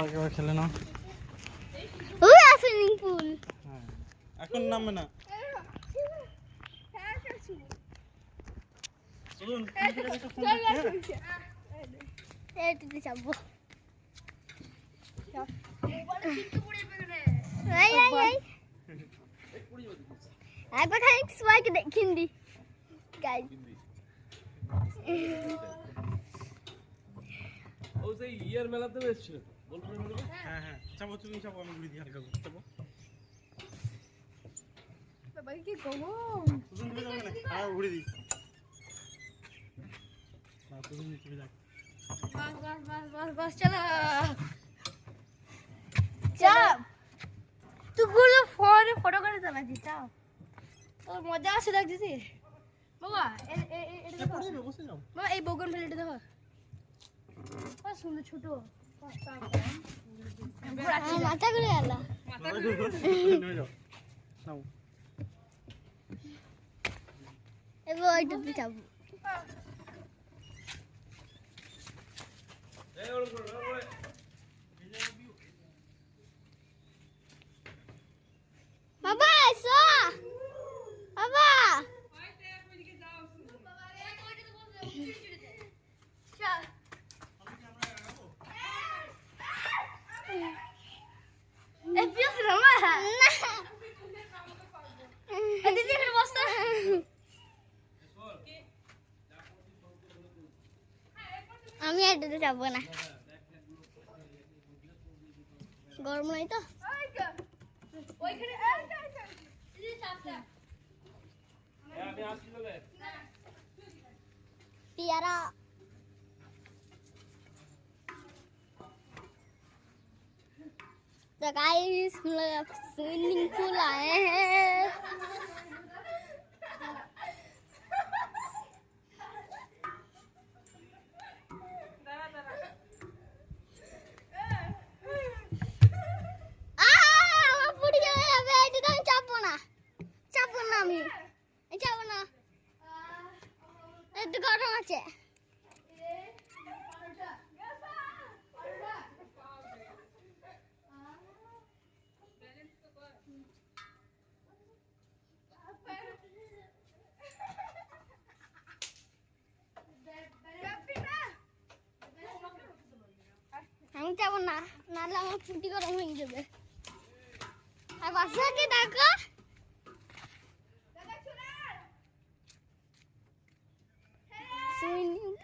একবার খেলে নাও। ওই সুইমিং পুল। হ্যাঁ এখন নামবে না। চলুন এইটাতে যাবো। একবার খালি সবাইকে দেখিন দি গাইস। ও সেই ইয়ার মেলাতে এসেছিল বোলপুরের মেলাতে। হ্যাঁ হ্যাঁ চাপো, তুমি চাপো, আমি ঘুরে দিই হালকা করে চাপো। বাবা কি গো তুমি ঘুরে যাবে না, আর ঘুরে দিই। না তুমি চলে যাও। বাস চলো চাপ। তুই গুলো ফোনে ফটো করে চালাচ্ছিস চাপ। তোর মজা আসে লাগছিস বাবা। এটা দেখো পড়ে যাবে, বসে যাও। বাবা, এই বগন ফেলেটা দেখো কত সুন্দর ছোট। মাথা ঘুরে গেল। নেমে যাও নাও। এবার ওইটাতে যাবো। এই ওর ওরে বাবা এসো বাবা। আমি এটাতে যাবো না, গরম নাই তো। আমি আসছি তবে। पियारा तो गाइस हम लोग स्विमिंग पूल आए हैं। গরম আছে। আমি যাবো না, নাহলে আমার ফুটি গরম হয়ে যাবে। আর বাসাকে ডাকো। সুইমিং